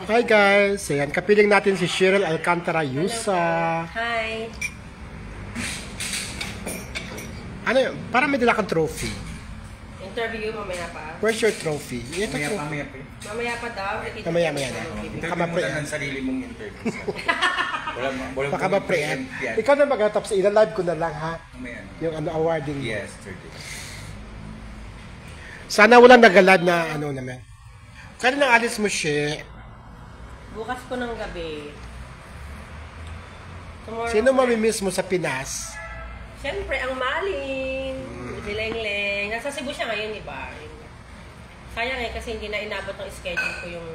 Hi guys! Ayan, kapiling natin si Cheryl Alcantara Yusa. Hi! Ano yun? Parang may dala kang trophy. Interview mamaya pa. Where's your trophy? Ito Mamaya pa. Mamaya pa daw. Mamaya na. Interview mo lang ang sarili mong interview. Baka ma-preempt. Ikaw na mag-atap sa ila-live ko na lang ha. Mamaya. Yung awarding. Yes, 30. Sana walang nagalad na ano naman. Kaya nang alis mo siya. Bukas ko ng gabi. Tomorrow. Sino mamimiss mo sa Pinas? Siyempre, ang Malin. Si Leng-Leng. Nasa Cebu siya ngayon, di ba? Sayang kasi hindi na inabot ng schedule ko yung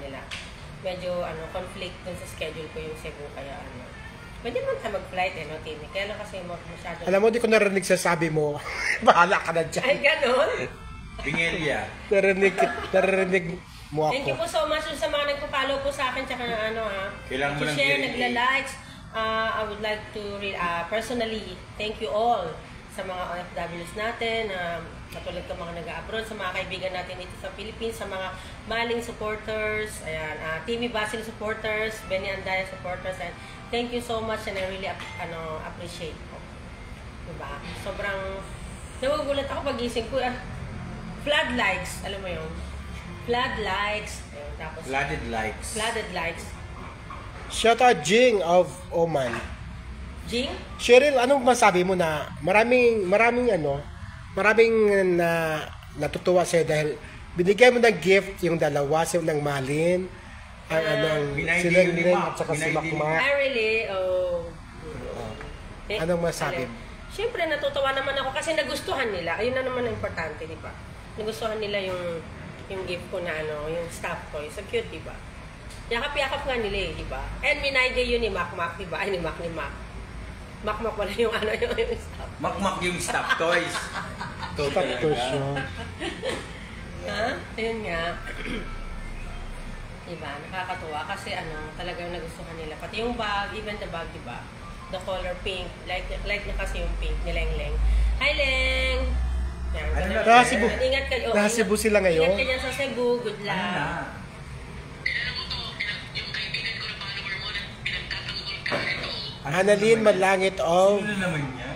nila. Medyo conflict dun sa schedule ko yung Cebu, kaya pwede naman tayo mag-flight no, Timmy? Kaya lang kasi masyado. Alam mo, di ko narinig sa sabi mo. Bahala ka na dyan. Ay, ganon? Pingelia. Narinig mo ako. Thank you po so much sa mga nagpa-follow po sa akin, tsaka Kailangan mo lang share, nagla-likes. I would like to personally thank you all sa mga OFWs natin, katulad ko mga nag-abroad, sa mga kaibigan natin dito sa Philippines, sa mga Maling supporters, ayan, Timmy Basil supporters, Benny Andaya supporters, and thank you so much and I really appreciate po. Diba? Sobrang nagugulat ako pag-gising ko. Flood likes, alam mo yun? Flood likes. Ayun, tapos Flooded likes. Flooded likes. Shout out Jing of Oman. Jing? Cheryl, anong masabi mo na maraming natutuwa sa'yo dahil binigay mo ng gift yung dalawa, si ng Malin, ang si Leng-Leng at saka si Makmak. Really? Oh. Anong masabi mo? Siyempre, natutuwa naman ako kasi nagustuhan nila. Ayun na naman ang importante, di ba? Nagustuhan nila yung gift ko na yung stuffed toy. So cute, di ba? Yakap-yakap nga nila di ba? And minayde yun ni Makmak, di ba? Ay, ni Mac. Makmak wala yung yung stuff. Makmak yung stuffed toys. Stuffed toys yun. Ha? Ayun nga. Diba? Nakakatuwa kasi talagang nagustuhan nila. Pati yung bag, even the bag, diba? The color pink. Like na kasi yung pink ni Leng-Leng. Hi, Leng! Nasa Cebu. Ingat kayo. Nasa Cebu sila ngayon. Ingat ka dyan sa Cebu. Good luck. Annalyn Malangit of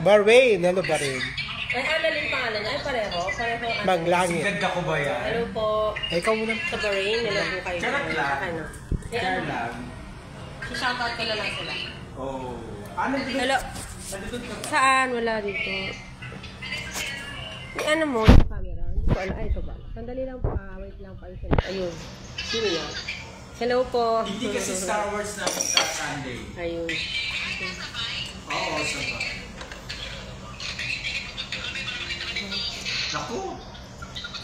Bahrain. Hello, Bahrain. Ay, Annalyn pangalan niya. Ay, pareho. Maglangit. Sigad ka ko ba yan? Hello po. Ikaw muna. Sa Bahrain, hello po kayo. Charot lang. Yan. lang. I-shoutout ko na lang sila. Oh. Hello. Saan? Wala dito. Ano mo? Yung camera. Hindi ko alam. Ay, ito ba? Sandali lang po. Wait lang pa. Ayun. Sino yan? Hello po. Hindi kasi Star Wars na sa Sunday. Ayun. Oo, saba. Naku!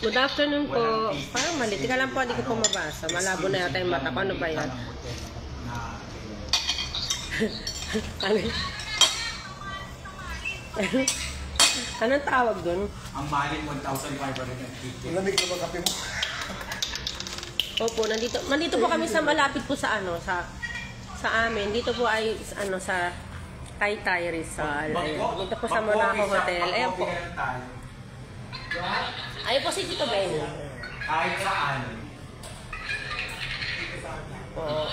Good afternoon po. Parang mali. Tika lang po, hindi ko po mabasa. Malabo na yata yung mata ko. Ano ba yan? Anong tawag dun? Ang Malin 1,550. Lamig na kape mo. Opo, nandito po kami sa malapit po sa sa amin. Dito po ay sa Taytay Rizal. Ayun. Dito po sa Monaco Hotel. Ayun po. Ayun po si Tito Benny. Kahit saan. Oo.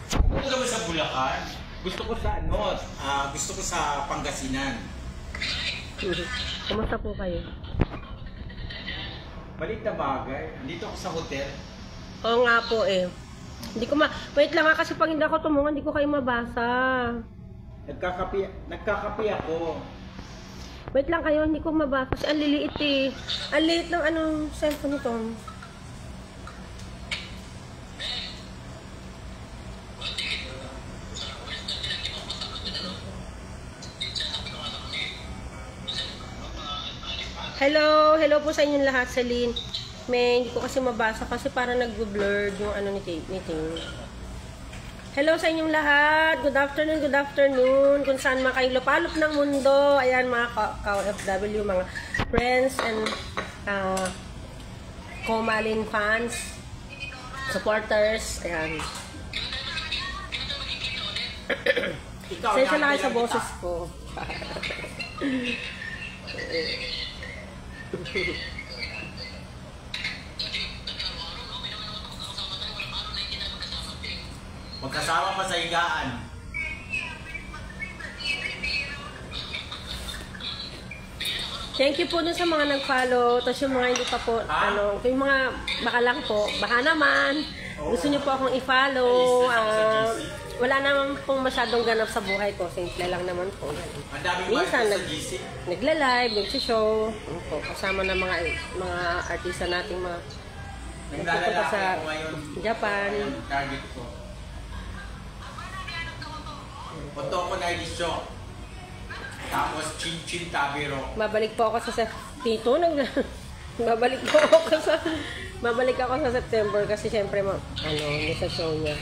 Gusto ko naman sa Bulacan. Gusto ko sa gusto ko sa Pangasinan. Kumusta po kayo? Balik na bagay. Dito ako sa hotel. Oo nga po eh. Hindi ko wait lang nga kasi pag hindi ako tumungan, hindi ko kayo mabasa. Nagkakapi ako. Wait lang kayo, hindi ko mabasa. Kasi ang liliit eh. Ang liit ng cellphone nito. Hello po sa inyong lahat, Celine. May, hindi ko kasi mabasa kasi parang nag-blurred yung ni Ting. Hello sa inyong lahat. Good afternoon. Kung saan man kayo lupalop ng mundo. Ayan, mga ka-OFW, mga friends and Comalin fans, supporters. Ayan. Sensya na kayo sa boses ko. Magkasama pa sa higaan. Thank you po dun sa mga nag-follow. Tapos yung mga hindi pa po, yung mga baka lang po, baka naman, gusto nyo po akong i-follow. Wala naman pong masyadong ganap sa buhay ko. Simple lang naman po. Minsan, nagla-live, nagsishow. Po, kasama ng mga artista nating mga nagpupunta sa Japan. Target ko. Punto ko na edisyo. Tapos Chin Tabiro. Babalik po ako sa Tito. Babalik ako sa September kasi syempre hindi sa show niya.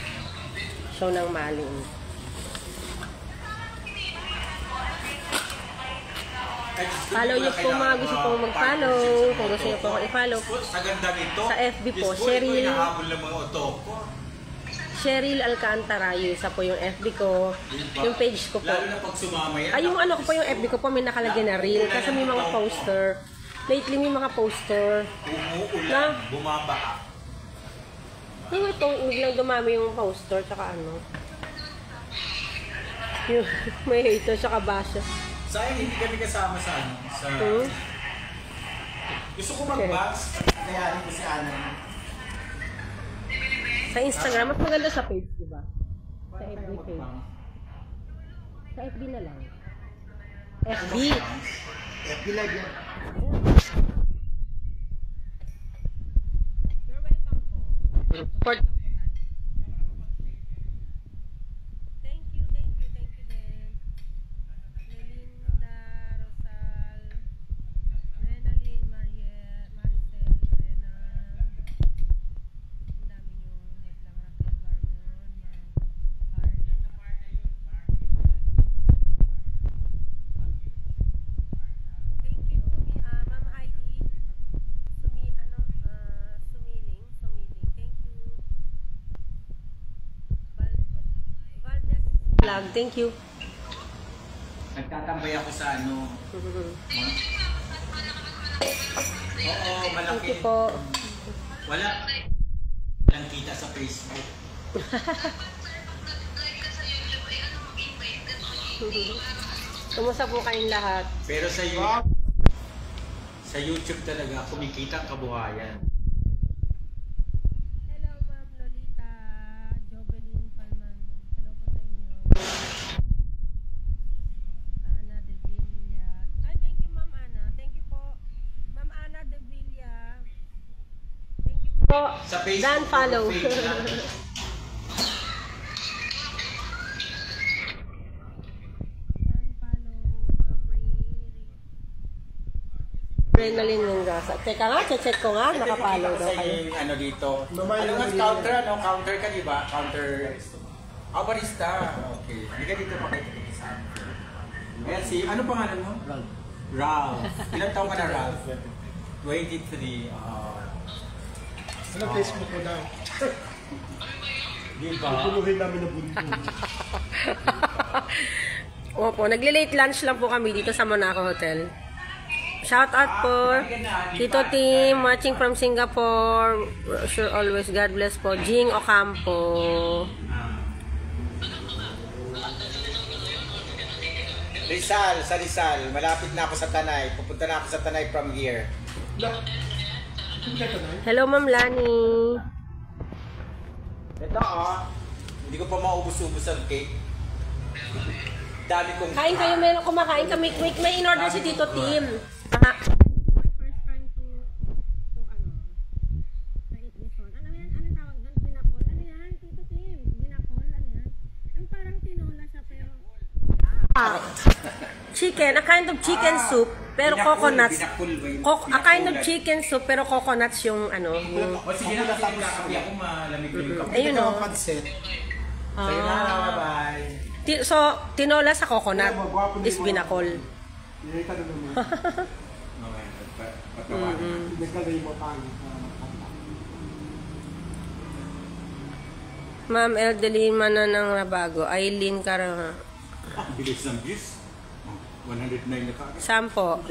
Show ng Malin. Follow niyo po mga gusto pong mag-follow. Kung gusto niyo po akong i-follow. Sa ganda nito. Sa FB po, Cheryl Alcantara, isa po yung FB ko. Yung page ko po. Lalo na pag sumama yan. Ay, yung ano ko po, yung FB ko po, may nakalagay na reel. Kasi may mga poster. Lately, may mga poster. Umuulan, bumaba. Yung ito, biglang dumami yung poster, tsaka ano. Yung, may hater, tsaka basha. Sayang, hindi kami kasama sa ano. Sa... Gusto ko mag-box. Kaya ko si Ana. Sa Instagram, mas maganda sa page, di ba? Sa FB page. Sa FB na lang. FB. FB live yan. You're welcome po. Support lang po tayo. Thank you din. Melinda, Rosal, Renalyn, Maricel, Rena. Ang dami nyo. Wait lang, Raquel Baryon, Carla. Thank you, Ma'am Heidi. Sumiling. Thank you. Valdez Vlog, thank you. Nagtatambay ako sa ano. Oo, malaki. Thank you po. Wala. Walang kita sa Facebook. Kumusta po kayong lahat? Pero sa YouTube talaga, kumikita ang kabuhayan. Hello, Ma'am Lolita. Jobelin Palman. Hello po sa inyo. Ana De Villa. Ay, thank you, Ma'am Ana. Thank you po. Ma'am Ana De Villa. Thank you po. Sa Facebook, Dan follow. page lang. Renalyn Mendoza. Teka nga, check ko nga. Nakapollow daw kayo. Yung ano dito. Ano nga counter, ano? Counter ka, di ba? Counter. Barista. Okay. Hindi ka dito pakita sa akin. Ayan si, ano pangalan mo? Ralph. Ilan taong ka na, Ralph? 23. Ano Facebook ko daw? Di ba? Pupuluhin namin na bunto. Opo, nagle-late lunch lang po kami dito sa Monaco Hotel. Shout out po Tito Team watching from Singapore. Sure always, God bless po. Jing Ocampo. Sa Rizal. Malapit na ako sa Tanay. Pupunta na ako sa Tanay from here. Hello, Ma'am Lani. Ito hindi ko pa maubos-ubos ang cake. Dami kong... Kain kayo, meron kumakain kami. May in-order si Tito Team. My first time to eat this one. Ano yan? Ano tawag doon? Binakol? Ano yan? Tito Tim? Binakol? Ano yan? Yung parang tinola siya pero... Chicken, a kind of chicken soup, pero coconuts. A kind of chicken soup, pero coconuts yung ano. O sige na, kasi nagkakapi ako malamig na yung kape. Ayun o. Pansit. Sige na, bye-bye. So, tinola sa coconut is binakol. Hindi ka na naman. Nagkalay mo pangit. Ma'am Eldeline Mananang Rabago, Aileen Caranga. Bilis ng views. 109 na kagad. Sampo.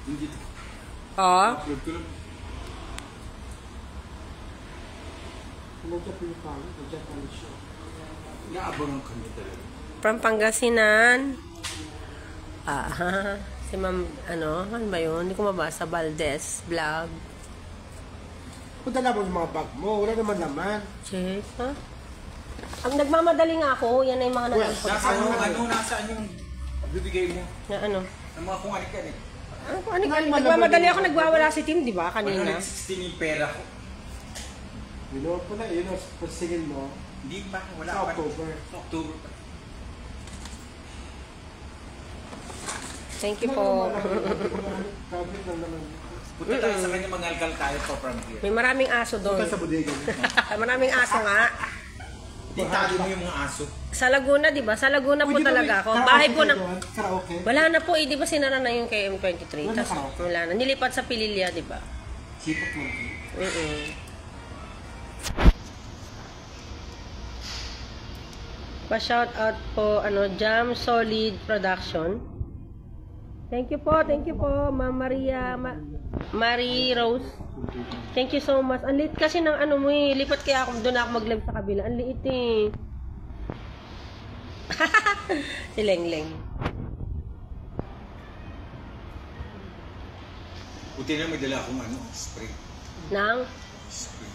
Hindi. Oh. Upload ko lang. Nandiyan po yung pangit. Nandiyan po yung show. Naabangan ka niya talaga. From Pangasinan. Si Ma'am, ano ba yun? Hindi ko mabasa. Valdez Vlog. Punta na mo yung mga bag mo. Wala naman naman. Check, ha? Ang nagmamadali nga ako, yan ay mga nag-input Nasaan ko. yung, nasaan yung bibigay mo? Na ano? Ang mga kung anik-anik. Nagmamadali ako, nagwawala si Tim, di ba? Kanina. 116 yung pera ko. Yun pala, yun ang pasingin mo. Hindi pa, wala Sa pa. October. Sa October pa. Thank you po. Tablet lang naman. Punta tayo sa kanya, mangalkal tayo pa from here. May maraming aso doon. Punta sa bodega. Maraming aso nga. Di tali mo yung mga aso. Sa Laguna, di ba? Sa Laguna po talaga ako. Bahay po ng... Karaoke. Wala na po, di ba sinara na yung KM23? Wala Tas, na. wala na. Nilipat sa Pililya, di ba? Sipot mo. Pa-shout out po, Jam Solid Production. Thank you po, Ma'am Maria, Marie Rose. Thank you so much. Ang liit kasi ng mo lipat kaya ako, doon ako mag-live sa kabila. Ang liit eh. Si Lengleng. Buti na may dala akong spray. Nang? Spray.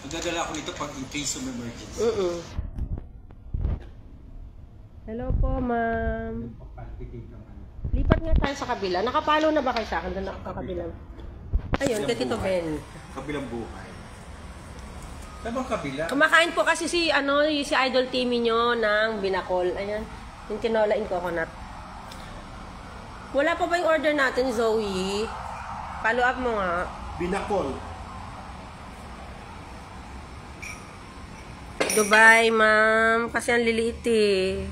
Magdadala ako nito pag in case of emergency. Hello po, ma'am. Lipat nga tayo sa kabila. Nakapalo na ba kayo sa akin? Doon ako sa kabila. Ayun, kay Tito Ben. Kabilang buhay. Saan bang kabila? Kumakain po kasi si Idol Timmy nyo ng binakol. Ayan, yung tinola in coconut. Wala pa ba yung order natin, Zoe? Follow up mo nga. Binakol. Dubai, ma'am. Kasi ang liliit eh.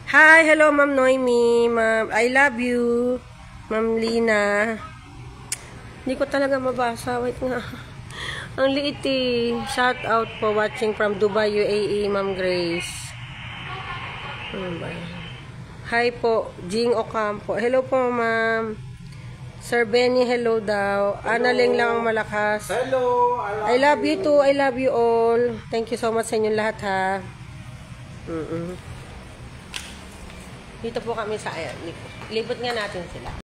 Hi, hello, Ma'am Noemi. Ma'am, I love you. Ma'am Lina. Hindi ko talaga mabasa. Wait nga. Ang liit eh. Shout out po watching from Dubai, UAE, Ma'am Grace. Ano ba yan? Hi po, Jing Ocampo. Hello po, Ma'am. Sir Benny, hello daw. Analing lang ang malakas. Hello! I love you too. I love you all. Thank you so much sa inyong lahat, ha. Dito po kami sa, ayan, libot nga natin sila.